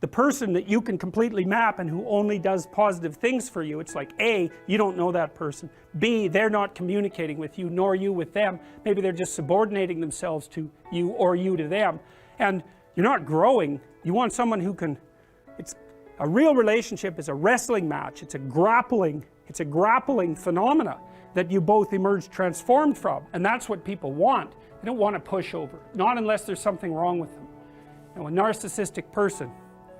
the person that you can completely map and who only does positive things for you, it's like A, you don't know that person, B, they're not communicating with you, nor you with them, maybe they're just subordinating themselves to you or you to them, and you're not growing. You want someone who can, it's a real relationship is a wrestling match, it's a grappling phenomena that you both emerge transformed from, and that's what people want. They don't want a pushover, not unless there's something wrong with them. Now, a narcissistic person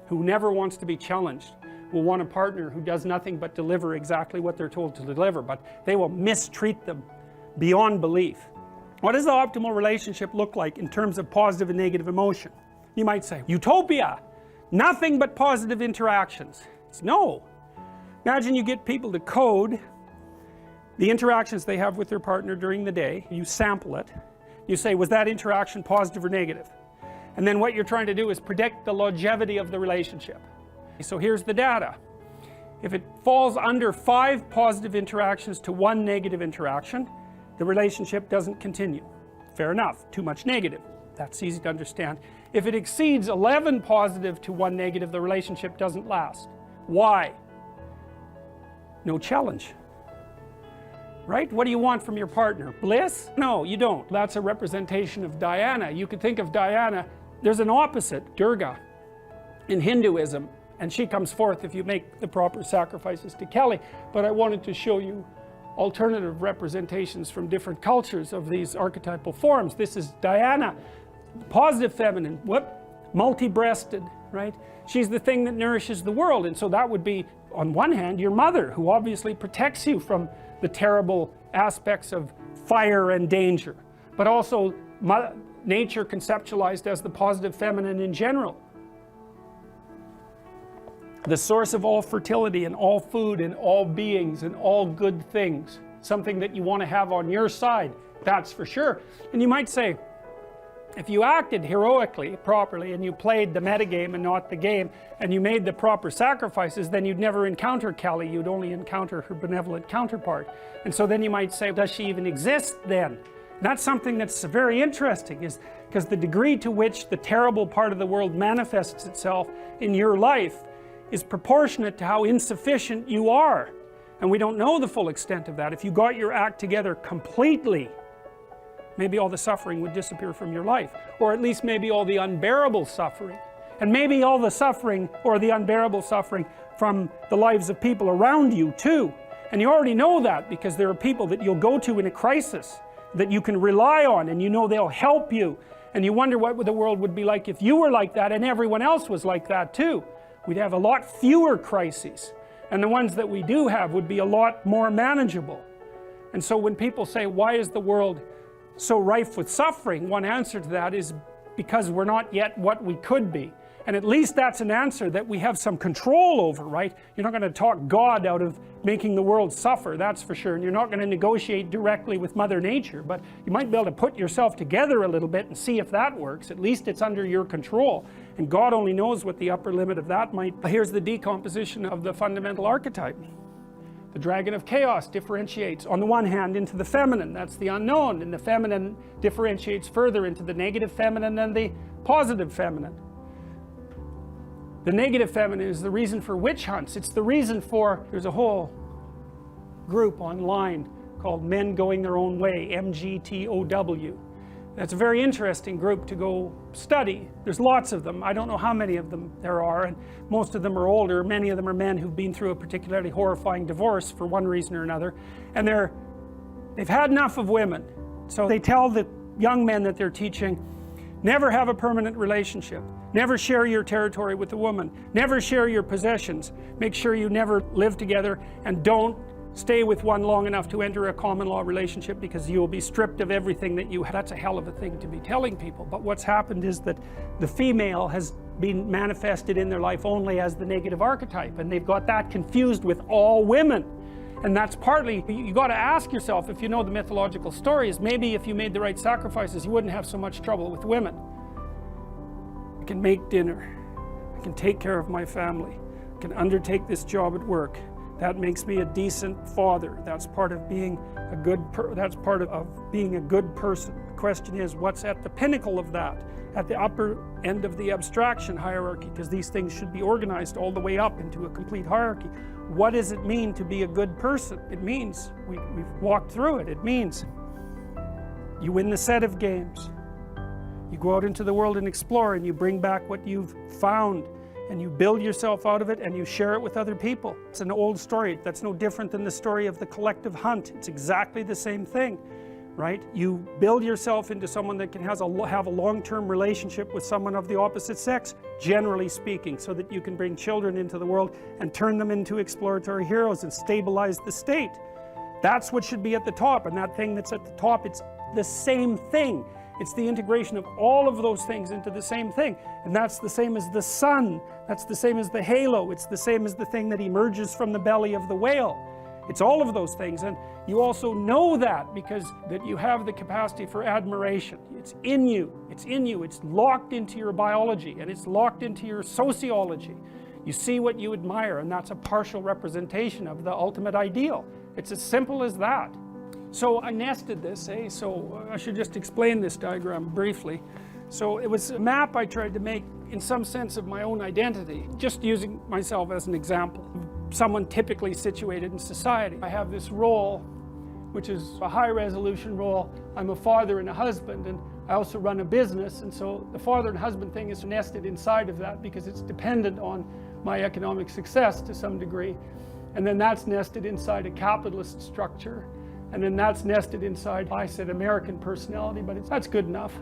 who never wants to be challenged will want a partner who does nothing but deliver exactly what they're told to deliver, but they will mistreat them beyond belief. What does the optimal relationship look like in terms of positive and negative emotion? You might say, utopia, nothing but positive interactions. It's no. Imagine you get people to code the interactions they have with their partner during the day, you sample it, you say, was that interaction positive or negative? And then what you're trying to do is predict the longevity of the relationship. So here's the data. If it falls under 5 positive interactions to 1 negative interaction, the relationship doesn't continue. Fair enough, too much negative. That's easy to understand. If it exceeds 11 positive to 1 negative, the relationship doesn't last. Why? No challenge. Right? What do you want from your partner? Bliss? No, you don't. That's a representation of Diana. You could think of Diana, there's an opposite, Durga, in Hinduism, and she comes forth if you make the proper sacrifices to Kali. But I wanted to show you alternative representations from different cultures of these archetypal forms. This is Diana, positive feminine, multi-breasted, right? She's the thing that nourishes the world, and so that would be, on one hand, your mother, who obviously protects you from the terrible aspects of fire and danger, but also nature conceptualized as the positive feminine in general. The source of all fertility and all food and all beings and all good things. Something that you want to have on your side, that's for sure. And you might say, if you acted heroically, properly, and you played the metagame and not the game, and you made the proper sacrifices, then you'd never encounter Kali, you'd only encounter her benevolent counterpart. And so then you might say, does she even exist then? And that's something that's very interesting, is because the degree to which the terrible part of the world manifests itself in your life is proportionate to how insufficient you are. And we don't know the full extent of that. If you got your act together completely, maybe all the suffering would disappear from your life, or at least maybe all the unbearable suffering, and maybe all the suffering or the unbearable suffering from the lives of people around you too. And you already know that because there are people that you'll go to in a crisis that you can rely on, and you know they'll help you, and you wonder what the world would be like if you were like that and everyone else was like that too. We'd have a lot fewer crises, and the ones that we do have would be a lot more manageable. And so when people say, why is the world so rife with suffering, one answer to that is because we're not yet what we could be. And at least that's an answer that we have some control over, right? You're not going to talk God out of making the world suffer, that's for sure. And you're not going to negotiate directly with Mother Nature, but you might be able to put yourself together a little bit and see if that works. At least it's under your control. And God only knows what the upper limit of that might be. Here's the decomposition of the fundamental archetype. The dragon of chaos differentiates, on the one hand, into the feminine, that's the unknown, and the feminine differentiates further into the negative feminine and the positive feminine. The negative feminine is the reason for witch hunts. It's the reason for, there's a whole group online called Men Going Their Own Way, MGTOW. That's a very interesting group to go study. There's lots of them. I don't know how many of them there are, and most of them are older. Many of them are men who've been through a particularly horrifying divorce for one reason or another, and they've had enough of women. So they tell the young men that they're teaching, never have a permanent relationship, never share your territory with a woman, never share your possessions, make sure you never live together, and don't stay with one long enough to enter a common law relationship because you will be stripped of everything that you have. That's a hell of a thing to be telling people. But what's happened is that the female has been manifested in their life only as the negative archetype, and they've got that confused with all women. And that's partly, you got to ask yourself, if you know the mythological stories, maybe if you made the right sacrifices, you wouldn't have so much trouble with women. I can make dinner, I can take care of my family, I can undertake this job at work. That makes me a decent father. That's part of being a good being a good person. question is, what's at the pinnacle of that, at the upper end of the abstraction hierarchy, because these things should be organized all the way up into a complete hierarchy. What does it mean to be a good person? It means, we've walked through it, it means you win the set of games, you go out into the world and explore, and you bring back what you've found, and you build yourself out of it, and you share it with other people. It's an old story. That's no different than the story of the collective hunt. It's exactly the same thing, right? You build yourself into someone that can have a long-term relationship with someone of the opposite sex, generally speaking, so that you can bring children into the world and turn them into exploratory heroes and stabilize the state. That's what should be at the top, and that thing that's at the top, it's the same thing. It's the integration of all of those things into the same thing. And that's the same as the sun. That's the same as the halo. It's the same as the thing that emerges from the belly of the whale. It's all of those things. And you also know that because that you have the capacity for admiration. It's in you. It's in you. It's locked into your biology, and it's locked into your sociology. You see what you admire, and that's a partial representation of the ultimate ideal. It's as simple as that. So I nested this, so I should just explain this diagram briefly. So it was a map I tried to make in some sense of my own identity, just using myself as an example. Someone typically situated in society. I have this role, which is a high resolution role. I'm a father and a husband, and I also run a business, and so the father and husband thing is nested inside of that because it's dependent on my economic success to some degree. And then that's nested inside a capitalist structure. And then that's nested inside, I said American personality, but that's good enough.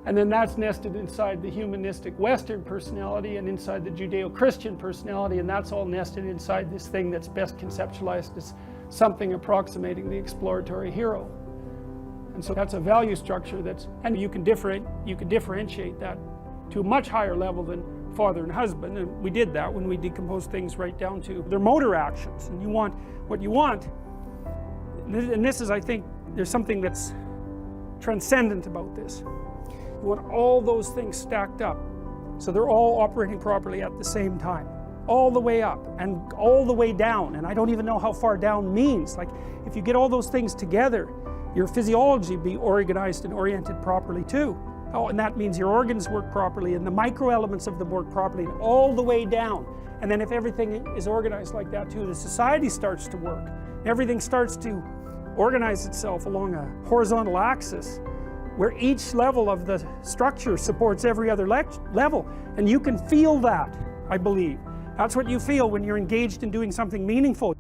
And then that's nested inside the humanistic Western personality and inside the Judeo-Christian personality, and that's all nested inside this thing that's best conceptualized as something approximating the exploratory hero. And so that's a value structure and you can differentiate that to a much higher level than father and husband, and we did that when we decomposed things right down to their motor actions. And you want what you want. And this is, I think, there's something that's transcendent about this. You want all those things stacked up so they're all operating properly at the same time, all the way up and all the way down. And I don't even know how far down means. Like, if you get all those things together, your physiology be organized and oriented properly too. Oh, and that means your organs work properly and the micro elements of them work properly, and all the way down. And then if everything is organized like that too, the society starts to work. Everything starts to organize itself along a horizontal axis where each level of the structure supports every other level. And you can feel that, I believe. That's what you feel when you're engaged in doing something meaningful.